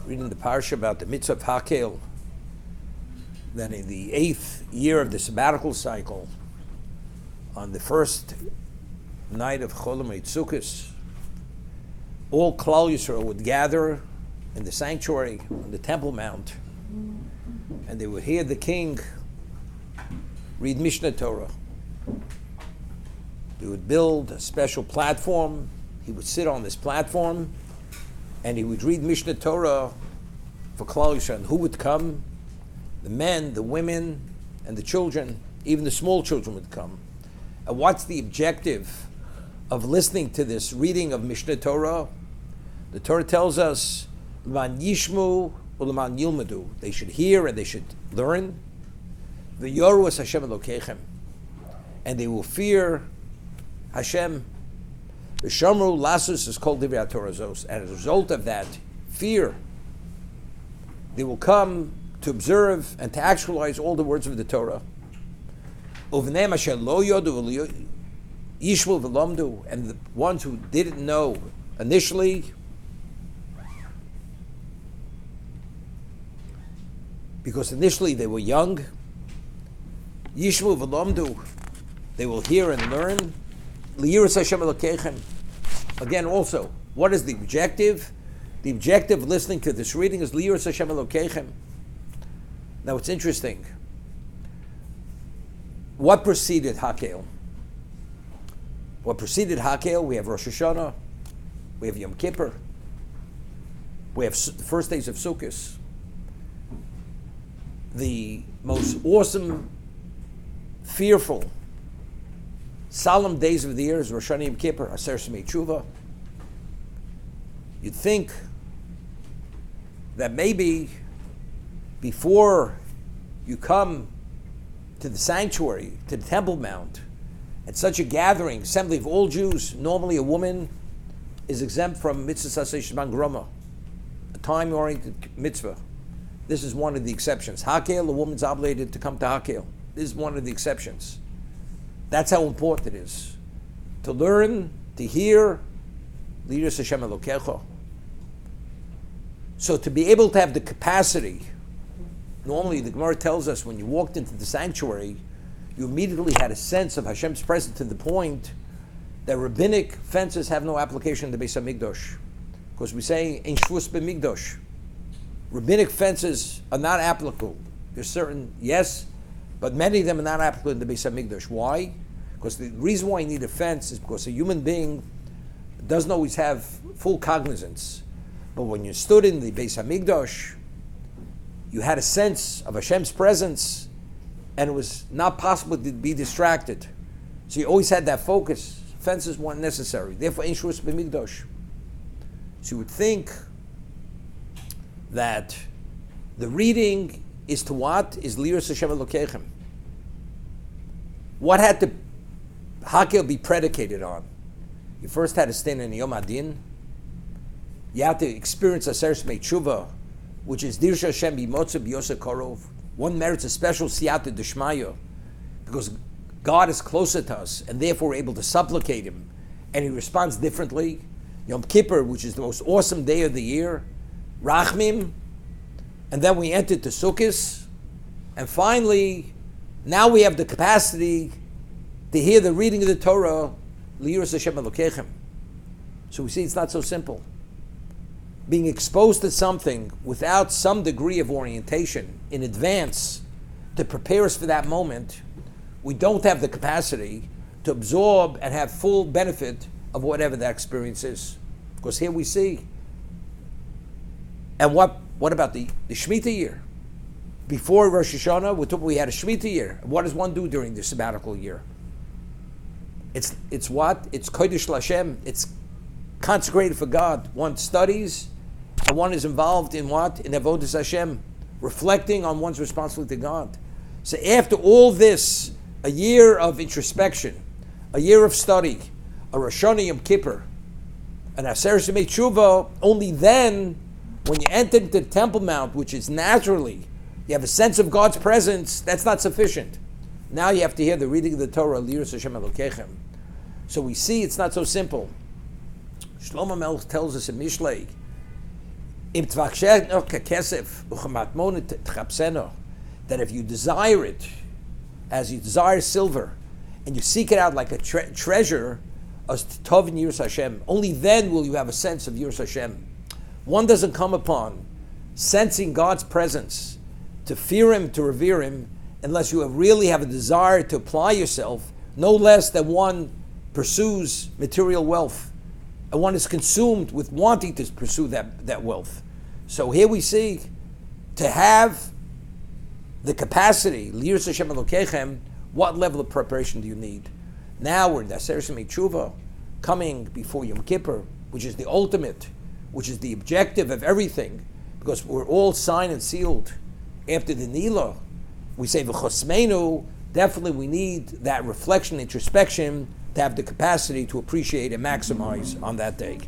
reading the parsha about the mitzvah of Hakel, that in the 8th year of the sabbatical cycle, on the first night of Chol Hamoed Sukkos, all Klal Yisrael would gather in the sanctuary on the Temple Mount, and they would hear the king read Mishnah Torah. They would build a special platform. He would sit on this platform, and he would read Mishnah Torah for Klal Yisrael. And who would come? The men, the women, and the children. Even the small children would come. And what's the objective of listening to this reading of Mishnah Torah? The Torah tells us, "L'man yishmu u'leman yilmadu." They should hear and they should learn. V'yoru es Hashem Elokeichem, and they will fear Hashem. V'shamru lasus is called divrei Torah zos. And as a result of that fear, they will come to observe and to actualize all the words of the Torah. Uvnei asher lo yodu yishvu v'lomdu, and the ones who didn't know initially, because initially they were young, yishvu v'lomdu, they will hear and learn. Liyiras Hashem Elokeichem. Again, also, what is the objective? The objective of listening to this reading is Liyiras Hashem Elokeichem. Now, it's interesting. What preceded Hakel? What preceded Hakel? We have Rosh Hashanah, we have Yom Kippur, we have the first days of Sukkot. The most awesome, fearful, solemn days of the year is Rosh Hashanah, Yom Kippur, Aser Shemei Tshuva. You'd think that maybe before you come to the sanctuary, to the Temple Mount, at such a gathering, assembly of all Jews, normally a woman is exempt from mitzvah saseh shman groma, a time-oriented mitzvah. This is one of the exceptions. Hakel, a woman's obligated to come to Hakel. This is one of the exceptions. That's how important it is. To learn, to hear, Liyiras Hashem Elokecha. So to be able to have the capacity, normally the Gemara tells us when you walked into the sanctuary, you immediately had a sense of Hashem's presence to the point that rabbinic fences have no application in the Beis HaMikdash. Because we say, Ein Shvus B'Mikdash. Rabbinic fences are not applicable. There's certain, yes, but many of them are not applicable in the Beis HaMikdash. Why? Because the reason why you need a fence is because a human being doesn't always have full cognizance. But when you stood in the Beis HaMikdash, you had a sense of Hashem's presence, and it was not possible to be distracted. So you always had that focus. Fences weren't necessary. Therefore, Ein Shvus B'Mikdash. So you would think that the reading is to what? Is Liyiras Hashem Elokeichem. What had to Hakel be predicated on? You first had to stand in Yom Adin. You had to experience Aser Shemei Tshuva, which is Dirsh Hashem B'Motza B'Yoseh Korov. One merits a special Siyata D'Shmaya, because God is closer to us, and therefore we're able to supplicate Him, and He responds differently. Yom Kippur, which is the most awesome day of the year, Rachmim, and then we entered to Sukkos, and finally, now we have the capacity to hear the reading of the Torah, Liyiras Hashem Elokeichem. So we see it's not so simple. Being exposed to something without some degree of orientation in advance to prepare us for that moment, we don't have the capacity to absorb and have full benefit of whatever that experience is. Because here we see. And what about the Shemitah year? Before Rosh Hashanah, we had a Shemitah year. What does one do during the sabbatical year? It's what? It's Kodesh L'Hashem. It's consecrated for God. One studies, and one is involved in what? In Avodas Hashem, reflecting on one's responsibility to God. So after all this, a year of introspection, a year of study, a Rosh Hashanah Yom Kippur, an Aser Shemei Tshuva, only then, when you enter into the Temple Mount, which is naturally, you have a sense of God's presence, that's not sufficient. Now you have to hear the reading of the Torah, Liyiras Hashem Elokeichem. So we see it's not so simple. Shlomo Melech tells us in Mishlei, Im tvachsheno kekesef uchamatmon tchapseno, that if you desire it, as you desire silver, and you seek it out like a treasure, as tov in Yiras Hashem, only then will you have a sense of Yiras Hashem. One doesn't come upon sensing God's presence, to fear Him, to revere Him, unless you really have a desire to apply yourself, no less than one pursues material wealth, and one is consumed with wanting to pursue that wealth. So here we see, to have the capacity, Yiras Hashem Elokechem, what level of preparation do you need? Now we're in the Aseret Tshuva, coming before Yom Kippur, which is the ultimate, which is the objective of everything, because we're all signed and sealed after the Nila. We say v'chosmeinu, definitely we need that reflection, introspection, to have the capacity to appreciate and maximize on that day.